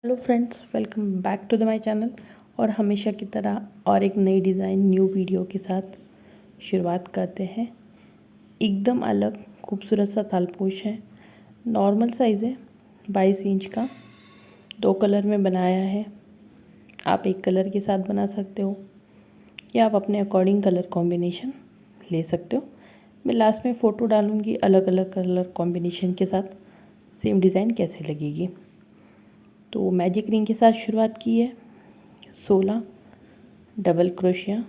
Hello friends, welcome back to the my channel. और हमेशा की तरह और एक नई डिज़ाइन न्यू वीडियो के साथ शुरुआत करते हैं। एकदम अलग खूबसूरत सा तालपोश है। नॉर्मल साइज़ है, 22 इंच का। 2 कलर में बनाया है। आप एक कलर के साथ बना सकते हो या आप अपने अकॉर्डिंग कलर कॉम्बिनेशन ले सकते हो। मैं लास्ट में फ़ोटो डालूँगी अलग अलग कलर कॉम्बिनेशन के साथ सेम डिज़ाइन कैसे लगेगी। तो मैजिक रिंग के साथ शुरुआत की है। 16 डबल क्रोशिया।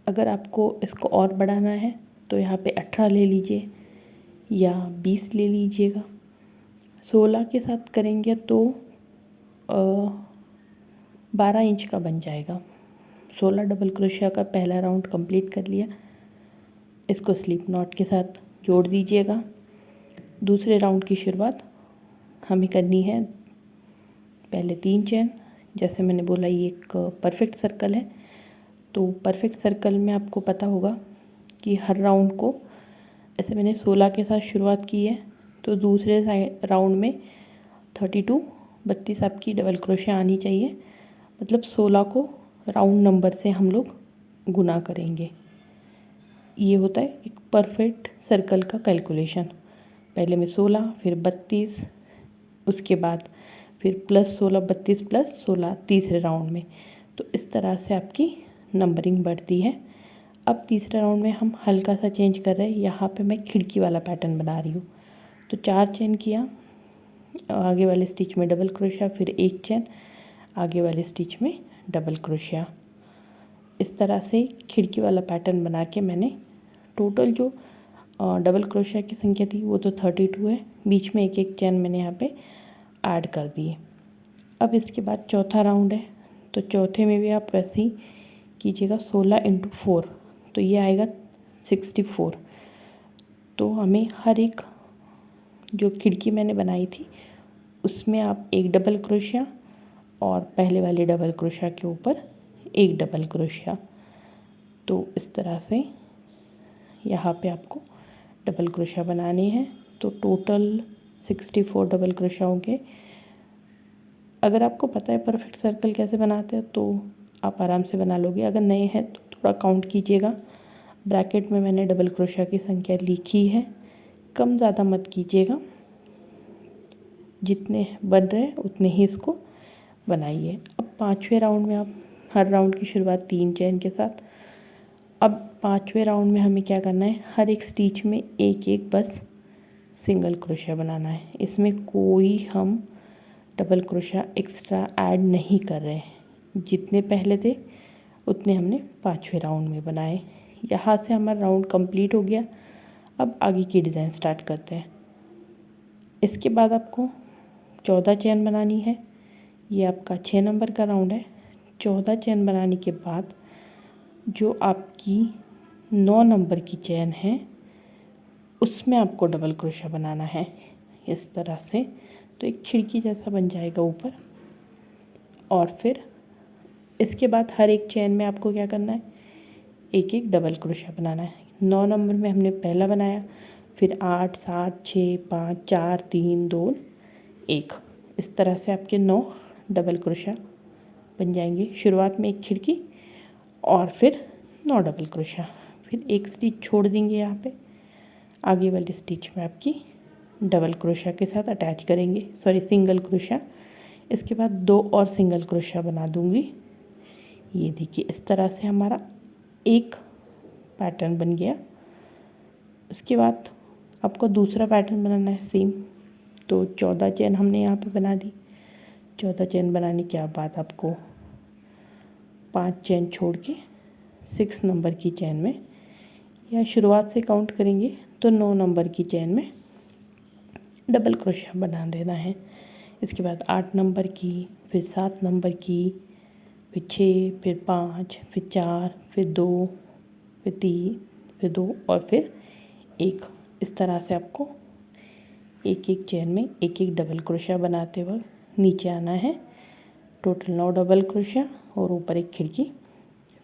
अगर आपको इसको और बढ़ाना है तो यहाँ पे 18 ले लीजिए या 20 ले लीजिएगा। 16 के साथ करेंगे तो 12 इंच का बन जाएगा। 16 डबल क्रोशिया का पहला राउंड कंप्लीट कर लिया। इसको स्लिप नॉट के साथ जोड़ दीजिएगा। दूसरे राउंड की शुरुआत हमें करनी है। पहले 3 चेन, जैसे मैंने बोला ये एक परफेक्ट सर्कल है, तो परफेक्ट सर्कल में आपको पता होगा कि हर राउंड को ऐसे मैंने 16 के साथ शुरुआत की है, तो दूसरे राउंड में 32 आपकी डबल क्रोशिया आनी चाहिए। मतलब 16 को राउंड नंबर से हम लोग गुना करेंगे। ये होता है एक परफेक्ट सर्कल का कैलकुलेशन। पहले में 16, फिर 32, उसके बाद फिर +16, 32 + 16 तीसरे राउंड में। तो इस तरह से आपकी नंबरिंग बढ़ती है। अब तीसरे राउंड में हम हल्का सा चेंज कर रहे हैं। यहाँ पे मैं खिड़की वाला पैटर्न बना रही हूँ। तो 4 चेन किया, आगे वाले स्टिच में डबल क्रोशिया, फिर 1 चेन, आगे वाले स्टिच में डबल क्रोशिया। इस तरह से खिड़की वाला पैटर्न बना के मैंने टोटल जो डबल क्रोशिया की संख्या थी वो तो 32 है। बीच में एक एक चेन मैंने यहाँ पे ऐड कर दिए। अब इसके बाद चौथा राउंड है, तो चौथे में भी आप वैसे ही कीजिएगा। 16 × 4, तो ये आएगा 64। तो हमें हर एक जो खिड़की मैंने बनाई थी उसमें आप एक डबल क्रोशिया और पहले वाले डबल क्रोशिया के ऊपर एक डबल क्रोशिया। तो इस तरह से यहाँ पे आपको डबल क्रोशिया बनाने हैं। तो टोटल 64 डबल क्रोशिया होंगे। अगर आपको पता है परफेक्ट सर्कल कैसे बनाते हैं तो आप आराम से बना लोगे। अगर नए हैं तो थोड़ा काउंट कीजिएगा। ब्रैकेट में मैंने डबल क्रोशिया की संख्या लिखी है, कम ज़्यादा मत कीजिएगा। जितने बन रहे हैं उतने ही इसको बनाइए। अब 5वें राउंड में आप हर राउंड की शुरुआत 3 चेन के साथ। अब 5वें राउंड में हमें क्या करना है, हर एक स्टिच में एक एक बस सिंगल क्रोशिया बनाना है। इसमें कोई हम डबल क्रोशिया एक्स्ट्रा ऐड नहीं कर रहे हैं। जितने पहले थे उतने हमने 5वें राउंड में बनाए। यहाँ से हमारा राउंड कंप्लीट हो गया। अब आगे की डिज़ाइन स्टार्ट करते हैं। इसके बाद आपको 14 चेन बनानी है। ये आपका 6 नंबर का राउंड है। 14 चेन बनाने के बाद जो आपकी 9 नंबर की चेन है उसमें आपको डबल क्रोशिया बनाना है इस तरह से। तो एक खिड़की जैसा बन जाएगा ऊपर। और फिर इसके बाद हर एक चेन में आपको क्या करना है, एक एक डबल क्रोशिया बनाना है। 9 नंबर में हमने पहला बनाया, फिर 8, 7, 6, 5, 4, 3, 2, 1। इस तरह से आपके 9 डबल क्रोशिया बन जाएंगे। शुरुआत में एक खिड़की और फिर 9 डबल क्रोशिया, फिर एक स्टिच छोड़ देंगे। यहाँ पे आगे वाली स्टिच में आपकी डबल क्रोशिया के साथ अटैच करेंगे, सिंगल क्रोशिया। इसके बाद 2 और सिंगल क्रोशिया बना दूंगी। ये देखिए इस तरह से हमारा एक पैटर्न बन गया। उसके बाद आपको दूसरा पैटर्न बनाना है सेम। तो 14 चेन हमने यहाँ पे बना दी। 14 चेन बनाने के बाद आपको 5 चेन छोड़ के 6 नंबर की चेन में, या शुरुआत से काउंट करेंगे तो 9 नंबर की चेन में डबल क्रोशिया बना देना है। इसके बाद 8 नंबर की, फिर 7 नंबर की, फिर 6, फिर 5, फिर 4, फिर 2, फिर 3, फिर 2 और फिर 1। इस तरह से आपको एक एक चेन में एक एक डबल क्रोशिया बनाते वक्त नीचे आना है। टोटल 9 डबल क्रोशिया और ऊपर एक खिड़की,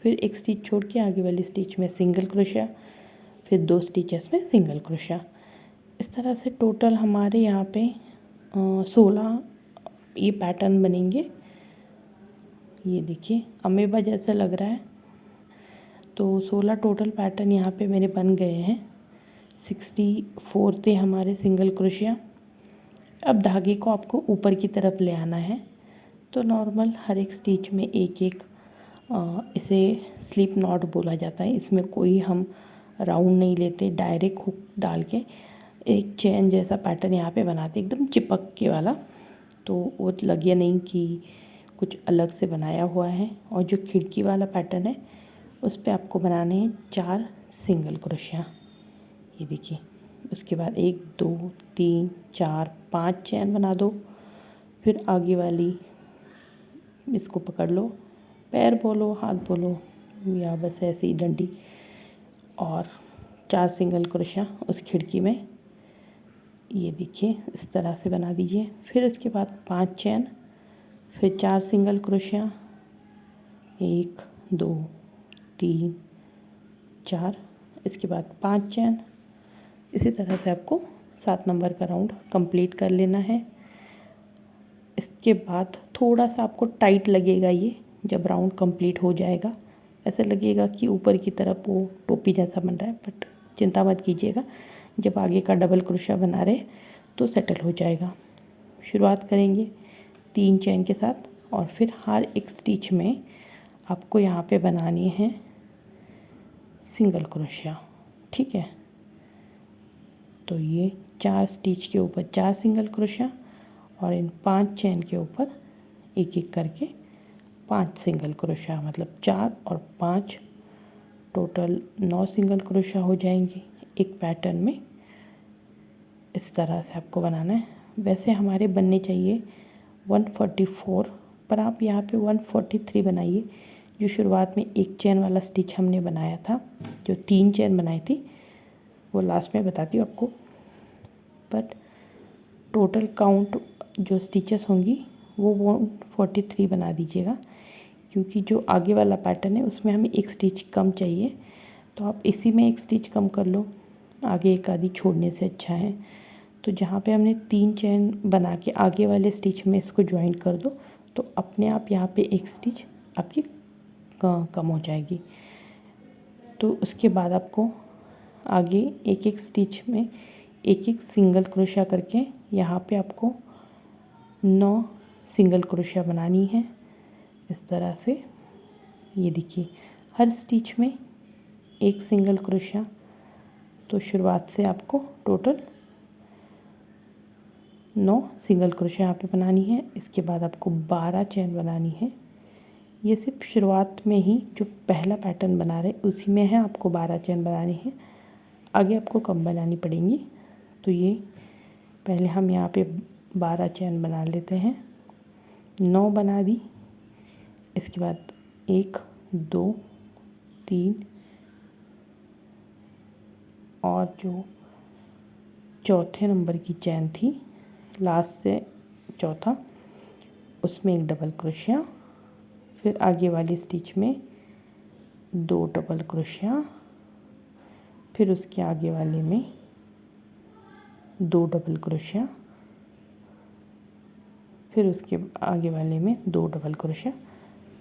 फिर एक स्टिच छोड़ के आगे वाली स्टिच में सिंगल क्रोशिया, फिर 2 स्टिचेस में सिंगल क्रोशिया। इस तरह से टोटल हमारे यहाँ पे 16 ये पैटर्न बनेंगे। ये देखिए अमेबा जैसा लग रहा है। तो 16 टोटल पैटर्न यहाँ पे मेरे बन गए हैं। 64 थे हमारे सिंगल क्रोशिया। अब धागे को आपको ऊपर की तरफ ले आना है। तो नॉर्मल हर एक स्टिच में एक एक इसे स्लिप नॉट बोला जाता है। इसमें कोई हम राउंड नहीं लेते, डायरेक्ट हुक डाल के एक चेन जैसा पैटर्न यहाँ पे बनाते, एकदम चिपक के वाला। तो वो लगे नहीं कि कुछ अलग से बनाया हुआ है। और जो खिड़की वाला पैटर्न है उस पर आपको बनाने हैं 4 सिंगल क्रोशिया। ये देखिए, उसके बाद 1 2 3 4 5 चैन बना दो। फिर आगे वाली इसको पकड़ लो, पैर बोलो, हाथ बोलो, या बस ऐसे ही डंडी, और 4 सिंगल क्रोशिया उस खिड़की में। ये देखिए इस तरह से बना दीजिए। फिर उसके बाद 5 चैन, फिर 4 सिंगल क्रोशिया, 1 2 3 4, इसके बाद 5 चैन। इसी तरह से आपको 7 नंबर का राउंड कंप्लीट कर लेना है। इसके बाद थोड़ा सा आपको टाइट लगेगा ये, जब राउंड कंप्लीट हो जाएगा ऐसे लगेगा कि ऊपर की तरफ वो टोपी जैसा बन रहा है, बट चिंता मत कीजिएगा, जब आगे का डबल क्रोशिया बना रहे तो सेटल हो जाएगा। शुरुआत करेंगे 3 चैन के साथ, और फिर हर एक स्टिच में आपको यहाँ पे बनानी है सिंगल क्रोशिया। ठीक है, तो ये 4 स्टिच के ऊपर 4 सिंगल क्रोशिया, और इन 5 चैन के ऊपर एक एक करके 5 सिंगल क्रोशिया, मतलब 4 और 5 टोटल 9 सिंगल क्रोशिया हो जाएंगे एक पैटर्न में। इस तरह से आपको बनाना है। वैसे हमारे बनने चाहिए 144, पर आप यहाँ पे 143 बनाइए। जो शुरुआत में एक चैन वाला स्टिच हमने बनाया था, जो 3 चैन बनाई थी, वो लास्ट में बताती हूँ आपको। बट टोटल काउंट जो स्टिचेस होंगी वो 143 बना दीजिएगा, क्योंकि जो आगे वाला पैटर्न है उसमें हमें एक स्टिच कम चाहिए। तो आप इसी में एक स्टिच कम कर लो, आगे एक आधी छोड़ने से अच्छा है। तो जहाँ पे हमने 3 चैन बना के आगे वाले स्टिच में इसको ज्वाइन कर दो, तो अपने आप यहाँ पे एक स्टिच आपकी कम हो जाएगी। तो उसके बाद आपको आगे एक एक स्टिच में एक एक सिंगल क्रोशिया करके यहाँ पे आपको 9 सिंगल क्रोशिया बनानी है। इस तरह से ये देखिए, हर स्टिच में एक सिंगल क्रोशिया। तो शुरुआत से आपको टोटल 9 सिंगल क्रोशिया यहाँ पे बनानी है। इसके बाद आपको 12 चैन बनानी है। ये सिर्फ शुरुआत में ही जो पहला पैटर्न बना रहे उसी में है आपको 12 चैन बनानी है, आगे आपको कम बनानी पड़ेंगी। तो ये पहले हम यहाँ पे 12 चैन बना लेते हैं। 9 बना दी, इसके बाद 1 2 3, और जो चौथे नंबर की चैन थी लास्ट से चौथा, उसमें एक डबल क्रोशिया, फिर आगे वाली स्टिच में 2 डबल क्रोशिया, फिर उसके आगे वाले में 2 डबल क्रोशिया, फिर उसके आगे वाले में 2 डबल क्रोशिया।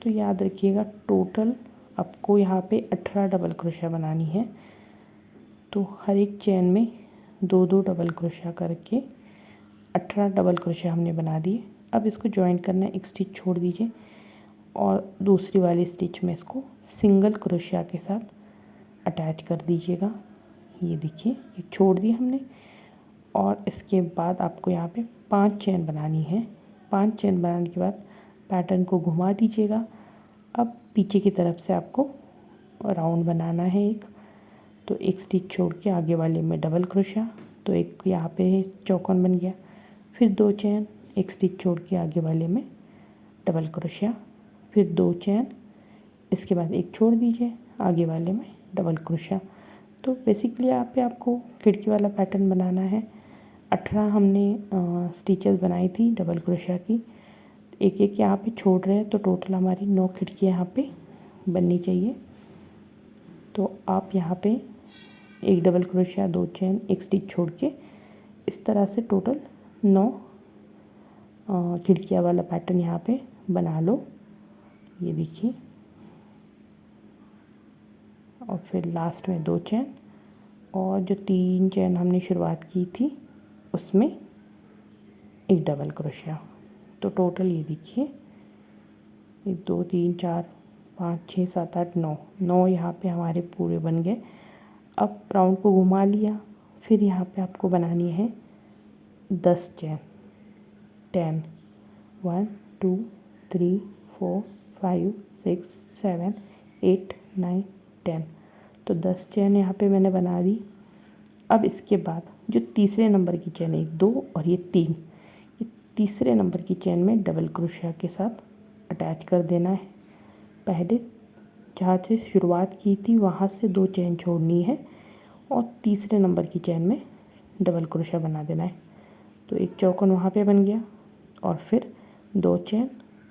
तो याद रखिएगा टोटल आपको यहाँ पे 18 डबल क्रोशिया बनानी है। तो हर एक चैन में 2 डबल क्रोशिया करके 18 डबल क्रोशिया हमने बना दिए। अब इसको जॉइन करना है, एक स्टिच छोड़ दीजिए और दूसरी वाली स्टिच में इसको सिंगल क्रोशिया के साथ अटैच कर दीजिएगा। ये देखिए, एक छोड़ दी हमने, और इसके बाद आपको यहाँ पे 5 चैन बनानी है। 5 चैन बनाने के बाद पैटर्न को घुमा दीजिएगा। अब पीछे की तरफ से आपको राउंड बनाना है एक, तो एक स्टिच छोड़ के आगे वाले में डबल क्रोशिया, तो एक यहाँ पे चौकोन बन गया। फिर 2 चैन, एक स्टिच छोड़ के आगे वाले में डबल क्रोशिया, फिर 2 चैन, इसके बाद एक छोड़ दीजिए, आगे वाले में डबल क्रोशिया। तो बेसिकली यहाँ पे आपको खिड़की वाला पैटर्न बनाना है। 18 हमने स्टिचेस बनाई थी डबल क्रोशिया की, एक एक यहाँ पे छोड़ रहे हैं, तो टोटल हमारी 9 खिड़की यहाँ पे बननी चाहिए। तो आप यहाँ पे एक डबल क्रोशिया, 2 चैन, एक स्टिच छोड़ के इस तरह से टोटल 9 खिड़कियाँ वाला पैटर्न यहाँ पे बना लो, ये देखिए। और फिर लास्ट में 2 चेन, और जो 3 चेन हमने शुरुआत की थी उसमें एक डबल क्रोशिया। तो टोटल ये देखिए 1 2 3 4 5 6 7 8 9 यहाँ पे हमारे पूरे बन गए। अब राउंड को घुमा लिया, फिर यहाँ पे आपको बनानी है 10 चेन। 10 1 2 3 4 5 6 7 8 9 10। तो 10 चेन यहाँ पे मैंने बना दी। अब इसके बाद जो तीसरे नंबर की चेन 1 2 और ये 3, ये तीसरे नंबर की चेन में डबल क्रोशिया के साथ अटैच कर देना है। पहले जहाँ से शुरुआत की थी वहाँ से 2 चेन छोड़नी है और तीसरे नंबर की चेन में डबल क्रोशिया बना देना है। तो एक चौकोन वहाँ पे बन गया, और फिर 2 चेन,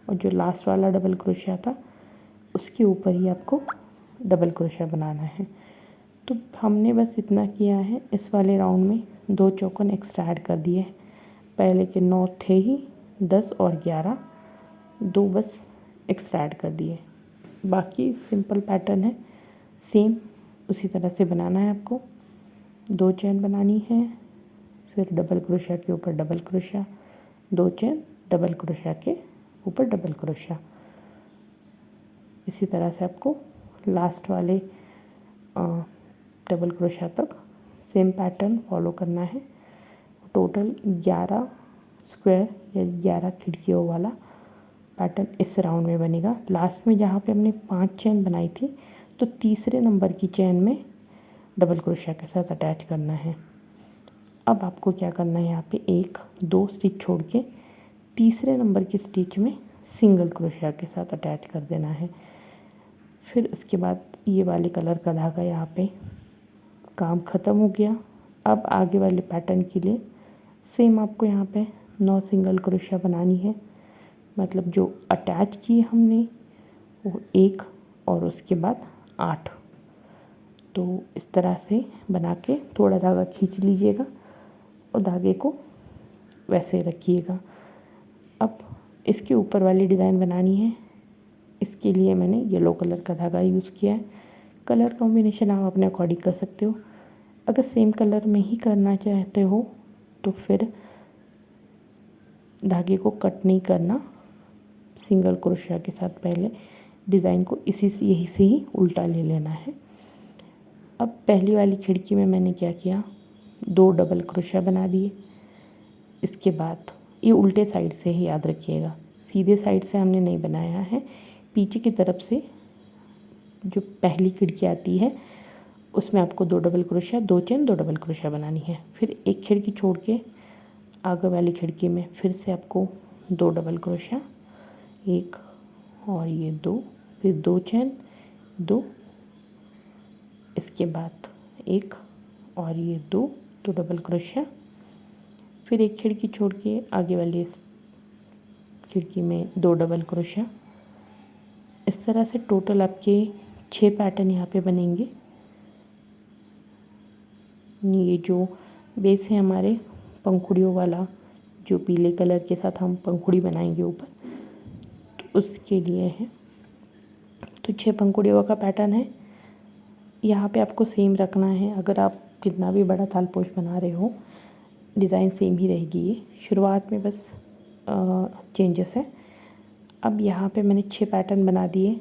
और जो लास्ट वाला डबल क्रोशिया था उसके ऊपर ही आपको डबल क्रोशिया बनाना है। तो हमने बस इतना किया है, इस वाले राउंड में 2 चौकोन एक्स्ट्रा ऐड कर दिए। पहले के 9 थे ही, 10 और 11, 2 बस एक्स्ट्रा ऐड कर दिए। बाकी सिंपल पैटर्न है, सेम उसी तरह से बनाना है आपको। 2 चेन बनानी है, फिर डबल क्रोशिया के ऊपर double crochet, 2 chain, double crochet के ऊपर डबल क्रोशिया। इसी तरह से आपको लास्ट वाले डबल क्रोशिया तक सेम पैटर्न फॉलो करना है। टोटल 11 स्क्वायर या 11 खिड़कियों वाला पैटर्न इस राउंड में बनेगा। लास्ट में जहाँ पे हमने 5 चेन बनाई थी, तो तीसरे नंबर की चेन में डबल क्रोशिया के साथ अटैच करना है। अब आपको क्या करना है, यहाँ पे 1 2 स्टिच छोड़ के तीसरे नंबर की स्टिच में सिंगल क्रोशिया के साथ अटैच कर देना है। फिर उसके बाद ये वाले कलर का धागा यहाँ पे काम ख़त्म हो गया। अब आगे वाले पैटर्न के लिए सेम आपको यहाँ पे 9 सिंगल क्रोशिया बनानी है। मतलब जो अटैच किए हमने वो 1 और उसके बाद 8। तो इस तरह से बना के थोड़ा धागा खींच लीजिएगा और धागे को वैसे रखिएगा। अब इसके ऊपर वाली डिज़ाइन बनानी है। इसके लिए मैंने येलो कलर का धागा यूज़ किया है। कलर कॉम्बिनेशन आप अपने अकॉर्डिंग कर सकते हो। अगर सेम कलर में ही करना चाहते हो तो फिर धागे को कट नहीं करना, सिंगल क्रोशिया के साथ पहले डिज़ाइन को यही से ही उल्टा ले लेना है। अब पहली वाली खिड़की में मैंने क्या किया, 2 डबल क्रोशिया बना दिए। इसके बाद ये उल्टे साइड से ही याद रखिएगा, सीधे साइड से हमने नहीं बनाया है। पीछे की तरफ से जो पहली खिड़की आती है उसमें आपको 2 double crochet, 2 chain, 2 double crochet बनानी है। फिर एक खिड़की छोड़ के आगे वाली खिड़की में फिर से आपको 2 डबल क्रोशिया, 1 और ये 2, फिर 2 चेन, 2, इसके बाद 1 और ये 2 डबल क्रोशिया, फिर एक खिड़की छोड़ के आगे वाली खिड़की में 2 डबल क्रोशिया। इस तरह से टोटल आपके 6 पैटर्न यहाँ पे बनेंगे। ये जो बेस है हमारे पंखुड़ियों वाला, जो पीले कलर के साथ हम पंखुड़ी बनाएंगे ऊपर, तो उसके लिए है। तो 6 पंखुड़ियों का पैटर्न है। यहाँ पे आपको सेम रखना है। अगर आप कितना भी बड़ा तालपोश बना रहे हो, डिज़ाइन सेम ही रहेगी। ये शुरुआत में बस चेंजेस है। अब यहाँ पे मैंने 6 पैटर्न बना दिए।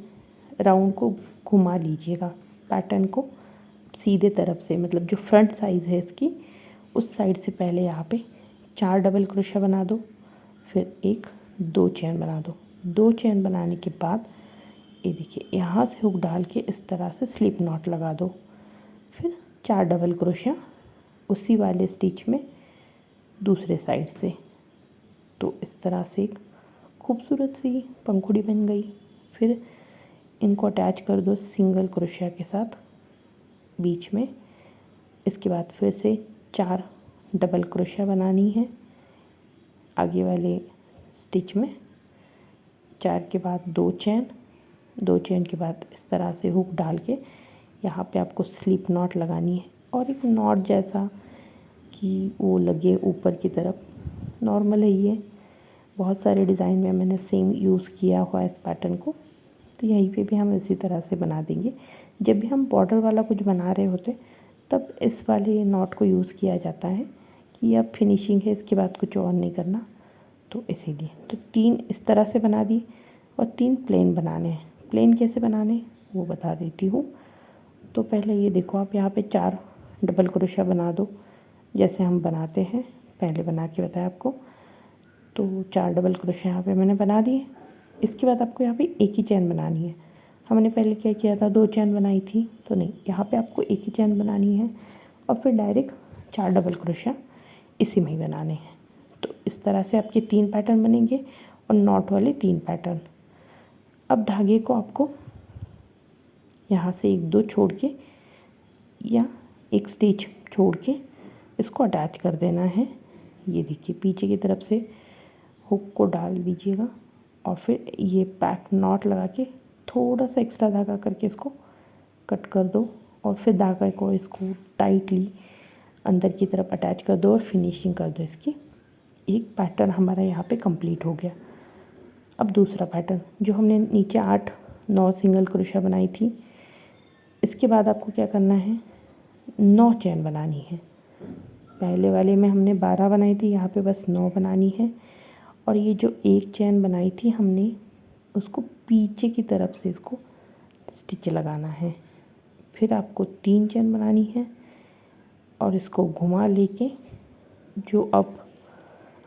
राउंड को घुमा लीजिएगा, पैटर्न को सीधे तरफ से, मतलब जो फ्रंट साइज़ है इसकी उस साइड से पहले यहाँ पे 4 डबल क्रोशिया बना दो, फिर 1 2 चेन बना दो। 2 चेन बनाने के बाद ये देखिए यहाँ से हुक डाल के इस तरह से स्लिप नॉट लगा दो। फिर 4 डबल क्रोशिया उसी वाले स्टिच में दूसरे साइड से। तो इस तरह से एक खूबसूरत सी पंखुड़ी बन गई। फिर इनको अटैच कर दो सिंगल क्रोशिया के साथ बीच में। इसके बाद फिर से 4 डबल क्रोशिया बनानी है आगे वाले स्टिच में। 4 के बाद 2 चेन, 2 चेन के बाद इस तरह से हुक डाल के यहाँ पे आपको स्लिप नॉट लगानी है, और एक नॉट जैसा कि वो लगे ऊपर की तरफ। नॉर्मल है ये, बहुत सारे डिज़ाइन में मैंने सेम यूज़ किया हुआ है इस पैटर्न को, तो यहीं पे भी हम इसी तरह से बना देंगे। जब भी हम बॉर्डर वाला कुछ बना रहे होते तब इस वाले नॉट को यूज़ किया जाता है कि अब फिनिशिंग है, इसके बाद कुछ और नहीं करना, तो इसीलिए। तो 3 इस तरह से बना दी और 3 प्लेन बनाने हैं। प्लेन कैसे बनाने वो बता देती हूँ। तो पहले ये देखो, आप यहाँ पे 4 डबल क्रोशिया बना दो जैसे हम बनाते हैं, पहले बना के बताया आपको। तो 4 डबल क्रोशिया यहाँ पे मैंने बना दिए। इसके बाद आपको यहाँ पे एक ही चैन बनानी है। हमने पहले क्या किया था, 2 चैन बनाई थी, तो नहीं, यहाँ पे आपको एक ही चैन बनानी है और फिर डायरेक्ट 4 डबल क्रोशिया इसी में ही बनाने हैं। तो इस तरह से आपके 3 पैटर्न बनेंगे और नॉट वाले 3 पैटर्न। अब धागे को आपको यहाँ से 1-2 छोड़ के या एक स्टिच छोड़ के इसको अटैच कर देना है। ये देखिए, पीछे की तरफ से हुक को डाल दीजिएगा और फिर ये बैक नॉट लगा के थोड़ा सा एक्स्ट्रा धागा करके इसको कट कर दो और फिर धागा को इसको टाइटली अंदर की तरफ अटैच कर दो और फिनिशिंग कर दो इसकी। एक पैटर्न हमारा यहाँ पे कंप्लीट हो गया। अब दूसरा पैटर्न, जो हमने नीचे 8-9 सिंगल क्रोशिया बनाई थी, इसके बाद आपको क्या करना है, 9 चैन बनानी है। पहले वाले में हमने 12 बनाई थी, यहाँ पे बस 9 बनानी है। और ये जो एक चैन बनाई थी हमने, उसको पीछे की तरफ से इसको स्टिच लगाना है। फिर आपको 3 चैन बनानी है और इसको घुमा लेके जो अब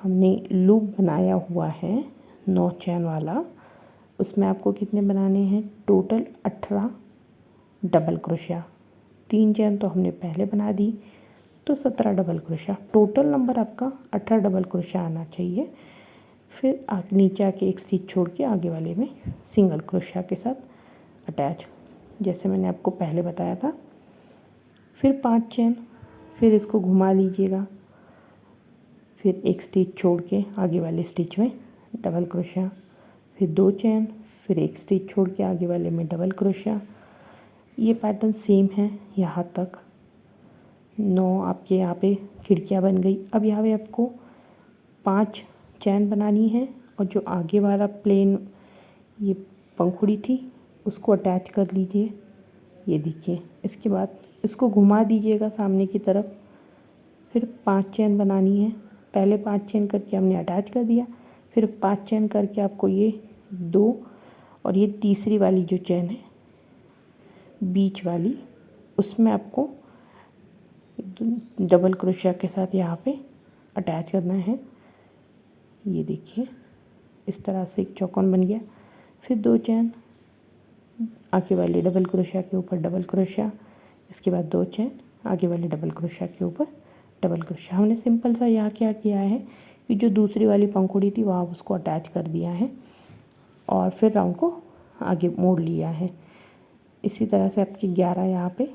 हमने लूप बनाया हुआ है 9 चैन वाला, उसमें आपको कितने बनाने हैं, टोटल 18 डबल क्रोशिया। 3 चैन तो हमने पहले बना दी, तो 17 डबल क्रोशिया। टोटल नंबर आपका 18 डबल क्रोशिया आना चाहिए। फिर नीचे आके एक स्टिच छोड़ के आगे वाले में सिंगल क्रोशिया के साथ अटैच, जैसे मैंने आपको पहले बताया था। फिर 5 चैन, फिर इसको घुमा लीजिएगा, फिर एक स्टिच छोड़ के आगे वाले स्टिच में डबल क्रोशिया, फिर 2 चैन, फिर एक स्टिच छोड़ के आगे वाले में डबल क्रोशिया। ये पैटर्न सेम है यहाँ तक। 9 आपके यहाँ पे खिड़कियाँ बन गई। अब यहाँ पे आपको 5 चैन बनानी है और जो आगे वाला प्लेन ये पंखुड़ी थी उसको अटैच कर लीजिए। ये देखिए, इसके बाद इसको घुमा दीजिएगा सामने की तरफ। फिर 5 चैन बनानी है। पहले 5 चैन करके हमने अटैच कर दिया, फिर 5 चैन करके आपको ये 2 और ये तीसरी वाली जो चैन है बीच वाली, उसमें आपको डबल क्रोशिया के साथ यहाँ पे अटैच करना है। ये देखिए, इस तरह से एक चौकोन बन गया। फिर 2 चैन आगे वाले डबल क्रोशिया के ऊपर डबल क्रोशिया, इसके बाद 2 चैन आगे वाले डबल क्रोशिया के ऊपर डबल क्रोशिया। हमने सिंपल सा यहाँ क्या किया है कि जो दूसरी वाली पंखुड़ी थी वहाँ उसको अटैच कर दिया है और फिर राउंड को आगे मोड़ लिया है। इसी तरह से आपकी 11 यहाँ पे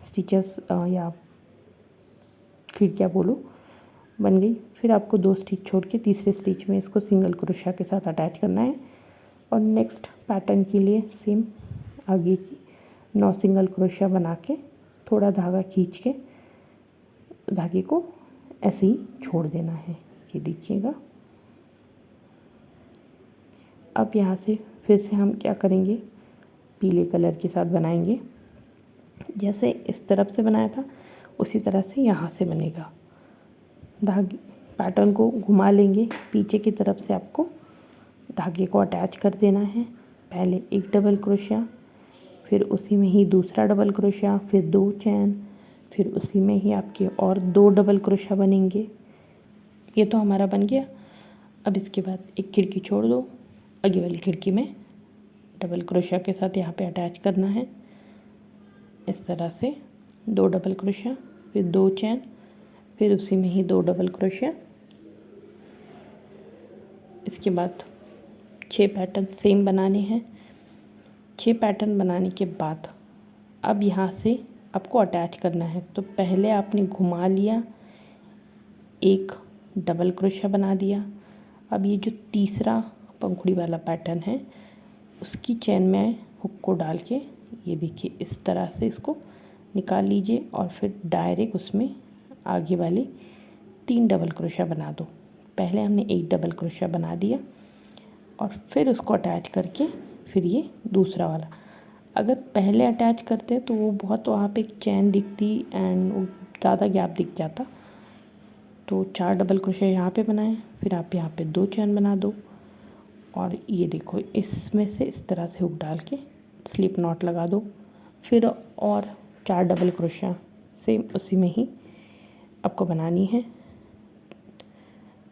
स्टिचेस या खिड़कियाँ बोलो बन गई। फिर आपको 2 स्टिच छोड़ के तीसरे स्टिच में इसको सिंगल क्रोशिया के साथ अटैच करना है। और नेक्स्ट पैटर्न के लिए सेम आगे की 9 सिंगल क्रोशिया बना के थोड़ा धागा खींच के धागे को ऐसे ही छोड़ देना है। ये देखिएगा। अब यहाँ से फिर से हम क्या करेंगे, पीले कलर के साथ बनाएंगे। जैसे इस तरफ से बनाया था उसी तरह से यहाँ से बनेगा। धागे पैटर्न को घुमा लेंगे, पीछे की तरफ से आपको धागे को अटैच कर देना है। पहले एक डबल क्रोशिया, फिर उसी में ही दूसरा डबल क्रोशिया, फिर 2 चैन, फिर उसी में ही आपके और 2 डबल क्रोशिया बनेंगे। ये तो हमारा बन गया। अब इसके बाद एक खिड़की छोड़ दो, आगे वाली खिड़की में डबल क्रोशिया के साथ यहाँ पे अटैच करना है। इस तरह से 2 डबल क्रोशिया, फिर 2 चैन, फिर उसी में ही 2 डबल क्रोशिया। इसके बाद 6 पैटर्न सेम बनाने हैं। 6 पैटर्न बनाने के बाद अब यहाँ से आपको अटैच करना है। तो पहले आपने घुमा लिया, एक डबल क्रोशिया बना दिया। अब ये जो तीसरा पंखुड़ी वाला पैटर्न है उसकी चैन में हुक को डाल के ये देखिए इस तरह से इसको निकाल लीजिए और फिर डायरेक्ट उसमें आगे वाली 3 डबल क्रोशिया बना दो। पहले हमने एक डबल क्रोशिया बना दिया और फिर उसको अटैच करके फिर ये दूसरा वाला। अगर पहले अटैच करते तो वो बहुत वहाँ पे एक चैन दिखती एंड ज़्यादा गैप दिख जाता। तो 4 डबल क्रोशिया यहाँ पे बनाएं, फिर आप यहाँ पे 2 चैन बना दो और ये देखो इसमें से इस तरह से हुक डाल के स्लिप नॉट लगा दो। फिर और 4 डबल क्रोशिया सेम उसी में ही आपको बनानी है।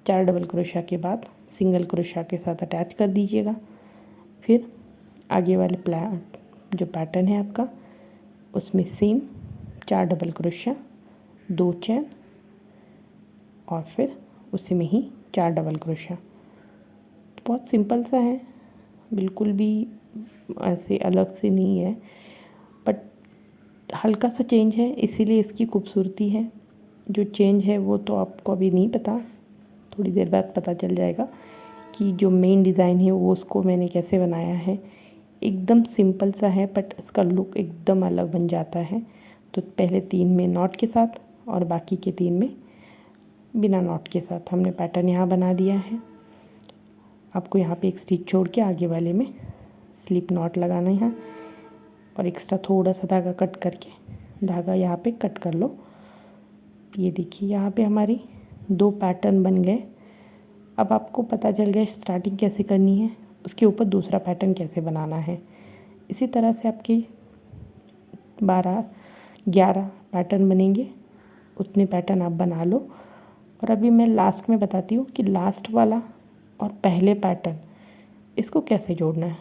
4 डबल क्रोशिया के बाद सिंगल क्रोशिया के साथ अटैच कर दीजिएगा। फिर आगे वाले जो पैटर्न है आपका उसमें सेम 4 डबल क्रोशिया, 2 चैन और फिर उसी में ही 4 डबल क्रोशिया। तो बहुत सिंपल सा है, बिल्कुल भी ऐसे अलग से नहीं है, बट हल्का सा चेंज है इसीलिए इसकी खूबसूरती है। जो चेंज है वो तो आपको अभी नहीं पता, थोड़ी देर बाद पता चल जाएगा कि जो मेन डिज़ाइन है वो उसको मैंने कैसे बनाया है। एकदम सिंपल सा है बट इसका लुक एकदम अलग बन जाता है। तो पहले 3 में नॉट के साथ और बाकी के 3 में बिना नॉट के साथ हमने पैटर्न यहाँ बना दिया है। आपको यहाँ पे एक स्टिच छोड़ के आगे वाले में स्लिप नॉट लगाना है और एक्स्ट्रा थोड़ा सा धागा कट करके धागा यहाँ पे कट कर लो। ये देखिए यहाँ पे हमारी 2 पैटर्न बन गए। अब आपको पता चल गया स्टार्टिंग कैसे करनी है, उसके ऊपर दूसरा पैटर्न कैसे बनाना है। इसी तरह से आपके 12-11 पैटर्न बनेंगे, उतने पैटर्न आप बना लो। और अभी मैं लास्ट में बताती हूँ कि लास्ट वाला और पहले पैटर्न इसको कैसे जोड़ना है।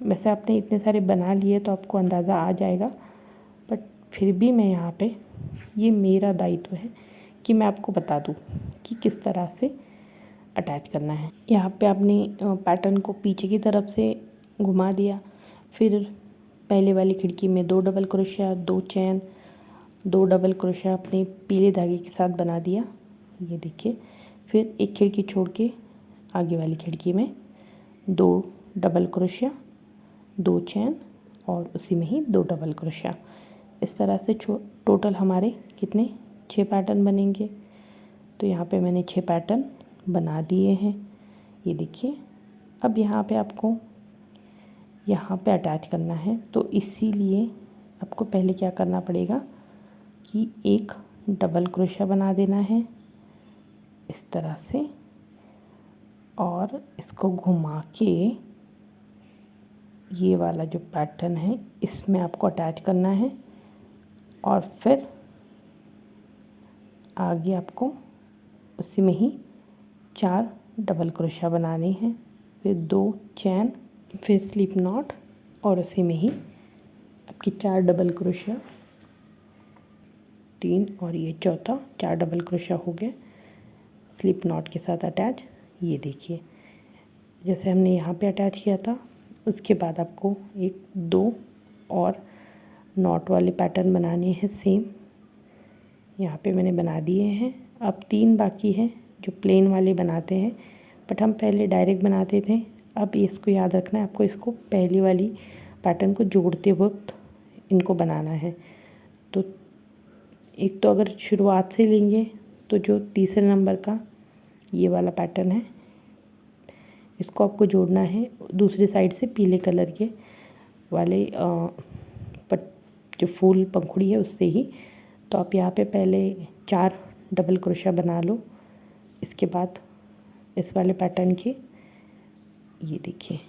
वैसे आपने इतने सारे बना लिए तो आपको अंदाज़ा आ जाएगा, बट फिर भी मैं यहाँ पे ये मेरा दायित्व है कि मैं आपको बता दूँ कि किस तरह से अटैच करना है। यहाँ पे आपने पैटर्न को पीछे की तरफ से घुमा दिया, फिर पहले वाली खिड़की में 2 डबल क्रोशिया, 2 चैन, 2 डबल क्रोशिया अपने पीले धागे के साथ बना दिया। ये देखिए, फिर एक खिड़की छोड़ के आगे वाली खिड़की में 2 डबल क्रोशिया, 2 चैन और उसी में ही 2 डबल क्रोशिया। इस तरह से टोटल हमारे कितने 6 पैटर्न बनेंगे। तो यहाँ पे मैंने 6 पैटर्न बना दिए हैं। ये देखिए, अब यहाँ पे आपको यहाँ पे अटैच करना है, तो इसीलिए आपको पहले क्या करना पड़ेगा कि एक डबल क्रोशिया बना देना है इस तरह से और इसको घुमा के ये वाला जो पैटर्न है इसमें आपको अटैच करना है और फिर आगे आपको उसी में ही 4 डबल क्रोशिया बनाने हैं, फिर 2 चैन, फिर स्लिप नॉट और उसी में ही आपकी 4 डबल क्रोशिया, 3 और ये चौथा 4 डबल क्रोशिया हो गए स्लिप नॉट के साथ अटैच। ये देखिए जैसे हमने यहाँ पे अटैच किया था, उसके बाद आपको 1 2 और नॉट वाले पैटर्न बनाने हैं सेम। यहाँ पे मैंने बना दिए हैं। अब 3 बाकी हैं जो प्लेन वाले बनाते हैं, बट हम पहले डायरेक्ट बनाते थे। अब इसको याद रखना है, आपको इसको पहली वाली पैटर्न को जोड़ते वक्त इनको बनाना है। तो एक तो अगर शुरुआत से लेंगे तो जो तीसरे नंबर का ये वाला पैटर्न है इसको आपको जोड़ना है दूसरी साइड से पीले कलर के वाले जो फूल पंखुड़ी है उससे ही। तो आप यहाँ पे पहले 4 डबल क्रोशिया बना लो, इसके बाद इस वाले पैटर्न के ये देखिए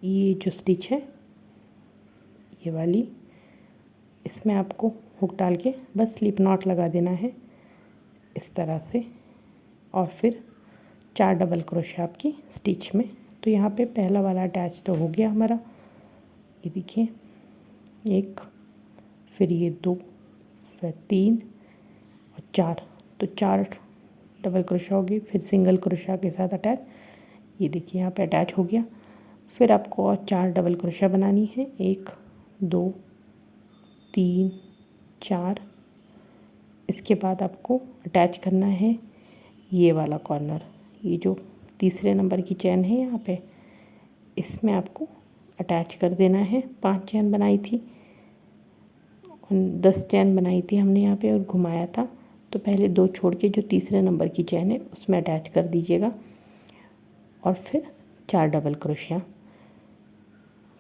ये जो स्टिच है ये वाली, इसमें आपको हुक डाल के बस स्लिप नॉट लगा देना है इस तरह से और फिर 4 डबल क्रोशिया आपकी स्टिच में। तो यहाँ पे पहला वाला अटैच तो हो गया हमारा। ये देखिए 1, फिर ये 2, फिर 3 और 4, तो 4 डबल क्रोशिया होगी, फिर सिंगल क्रोशिया के साथ अटैच। ये देखिए यहाँ पे अटैच हो गया। फिर आपको और 4 डबल क्रोशिया बनानी है, 1 2 3 4। इसके बाद आपको अटैच करना है ये वाला कॉर्नर, ये जो तीसरे नंबर की चैन है यहाँ पे इसमें आपको अटैच कर देना है। 5 चैन बनाई थी, 10 चैन बनाई थी हमने यहाँ पे और घुमाया था, तो पहले 2 छोड़ के जो तीसरे नंबर की चैन है उसमें अटैच कर दीजिएगा और फिर 4 डबल क्रोशिया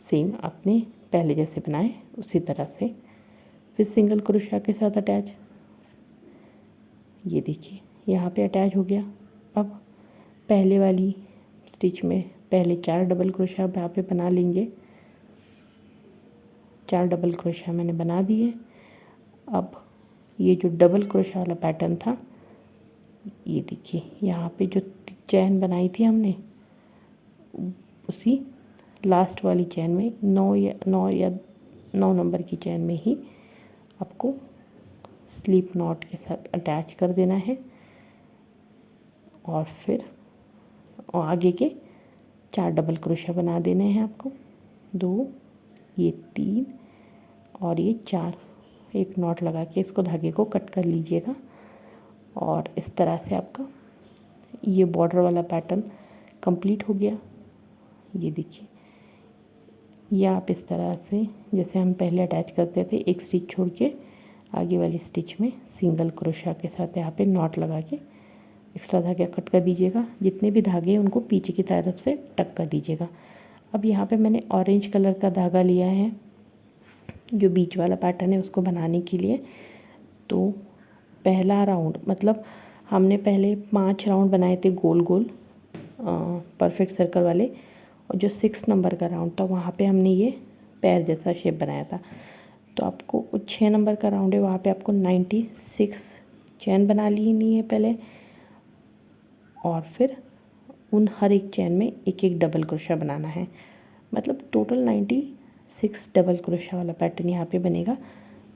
सेम आपने पहले जैसे बनाए उसी तरह से, फिर सिंगल क्रोशिया के साथ अटैच। ये देखिए यहाँ पे अटैच हो गया। अब पहले वाली स्टिच में पहले 4 डबल क्रोशिया यहाँ पे बना लेंगे। 4 डबल क्रोशिया मैंने बना दिए। अब ये जो डबल क्रोशिया वाला पैटर्न था, ये देखिए यहाँ पे जो चैन बनाई थी हमने, उसी लास्ट वाली चैन में 9 नंबर की चैन में ही आपको स्लिप नॉट के साथ अटैच कर देना है और फिर आगे के 4 डबल क्रोशिया बना देने हैं आपको। 2, ये 3 और ये 4, एक नॉट लगा के इसको धागे को कट कर लीजिएगा और इस तरह से आपका ये बॉर्डर वाला पैटर्न कंप्लीट हो गया। ये देखिए, ये आप इस तरह से जैसे हम पहले अटैच करते थे, एक स्टिच छोड़ के आगे वाली स्टिच में सिंगल क्रोशिया के साथ यहाँ पे नॉट लगा के एक्स्ट्रा धागा कट कर दीजिएगा। जितने भी धागे हैं उनको पीछे की तरफ से टक कर दीजिएगा। अब यहाँ पे मैंने ऑरेंज कलर का धागा लिया है जो बीच वाला पैटर्न है उसको बनाने के लिए। तो पहला राउंड मतलब हमने पहले 5 राउंड बनाए थे गोल गोल परफेक्ट सर्कल वाले, और जो 6 नंबर का राउंड था वहाँ पे हमने ये पैर जैसा शेप बनाया था। तो आपको 6 नंबर का राउंड है वहाँ पे आपको 96 चैन बना लेनी है पहले, और फिर उन हर एक चैन में एक एक डबल क्रोशिया बनाना है। मतलब टोटल 96 डबल क्रोशिया वाला पैटर्न यहाँ पे बनेगा।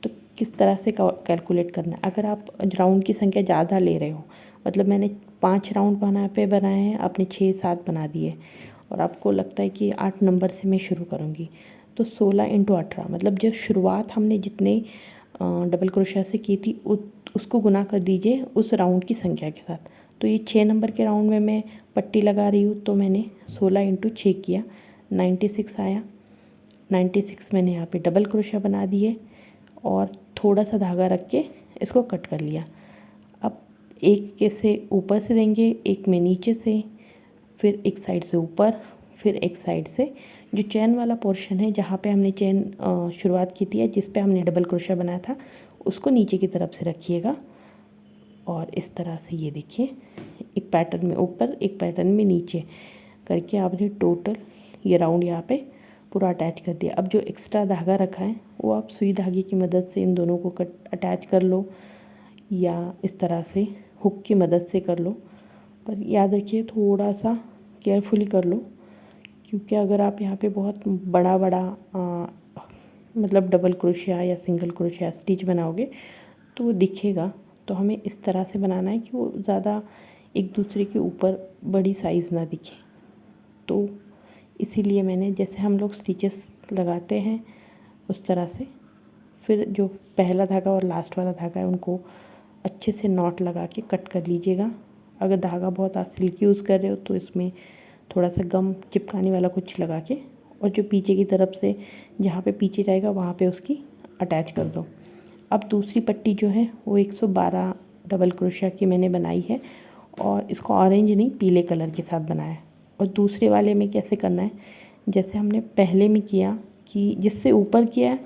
तो किस तरह से कैलकुलेट करना है, अगर आप राउंड की संख्या ज़्यादा ले रहे हो, मतलब मैंने 5 राउंड बनाए हैं, आपने 6-7 बना दिए और आपको लगता है कि 8 नंबर से मैं शुरू करूँगी, तो 16 × 18 मतलब जो शुरुआत हमने जितने डबल क्रोशिया से की थी उसको गुना कर दीजिए उस राउंड की संख्या के साथ। तो ये 6 नंबर के राउंड में मैं पट्टी लगा रही हूँ, तो मैंने 16 × 6 किया, 96 आया। 96 मैंने यहाँ पे डबल क्रोशिया बना दिए और थोड़ा सा धागा रख के इसको कट कर लिया। अब एक के से ऊपर से देंगे, एक में नीचे से, फिर एक साइड से ऊपर, फिर एक साइड से। जो चैन वाला पोर्शन है जहाँ पे हमने चैन शुरुआत की थी, जिस पे हमने डबल क्रोशिया बनाया था, उसको नीचे की तरफ से रखिएगा और इस तरह से ये देखिए एक पैटर्न में ऊपर एक पैटर्न में नीचे करके आपने टोटल ये राउंड यहाँ पे पूरा अटैच कर दिया। अब जो एक्स्ट्रा धागा रखा है वो आप सुई धागे की मदद से इन दोनों को अटैच कर लो या इस तरह से हुक की मदद से कर लो, पर याद रखिए थोड़ा सा केयरफुली कर लो, क्योंकि अगर आप यहाँ पे बहुत बड़ा मतलब डबल क्रोशिया या सिंगल क्रोशिया स्टिच बनाओगे तो वो दिखेगा। तो हमें इस तरह से बनाना है कि वो ज़्यादा एक दूसरे के ऊपर बड़ी साइज़ ना दिखे। तो इसीलिए मैंने जैसे हम लोग स्टिचेस लगाते हैं उस तरह से, फिर जो पहला धागा और लास्ट वाला धागा है उनको अच्छे से नॉट लगा के कट कर लीजिएगा। अगर धागा बहुत आप सिल्की यूज़ कर रहे हो तो इसमें थोड़ा सा गम चिपकाने वाला कुछ लगा के, और जो पीछे की तरफ से जहाँ पे पीछे जाएगा वहाँ पे उसकी अटैच कर दो। अब दूसरी पट्टी जो है वो 112 डबल क्रोशिया की मैंने बनाई है और इसको ऑरेंज नहीं पीले कलर के साथ बनाया है। और दूसरे वाले में कैसे करना है, जैसे हमने पहले में किया कि जिससे ऊपर किया है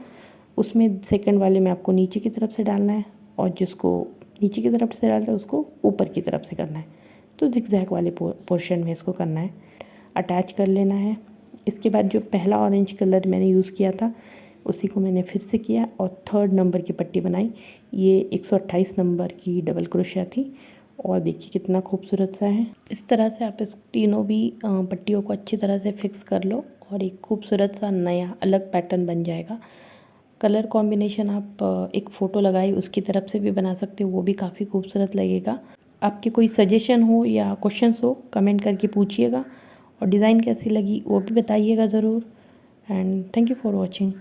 उसमें सेकंड वाले में आपको नीचे की तरफ से डालना है, और जिसको नीचे की तरफ से डालता है उसको ऊपर की तरफ से करना है। तो जिगजैग वाले पोर्शन में इसको करना है, अटैच कर लेना है। इसके बाद जो पहला ऑरेंज कलर मैंने यूज़ किया था उसी को मैंने फिर से किया और 3rd नंबर की पट्टी बनाई। ये 128 नंबर की डबल क्रोशिया थी और देखिए कितना खूबसूरत सा है। इस तरह से आप इस तीनों भी पट्टियों को अच्छी तरह से फिक्स कर लो और एक खूबसूरत सा नया अलग पैटर्न बन जाएगा। कलर कॉम्बिनेशन आप एक फ़ोटो लगाई उसकी तरफ से भी बना सकते हो, वो भी काफ़ी खूबसूरत लगेगा। आपके कोई सजेशन हो या क्वेश्चंस हो कमेंट करके पूछिएगा, और डिज़ाइन कैसी लगी वो भी बताइएगा ज़रूर। And thank you for watching.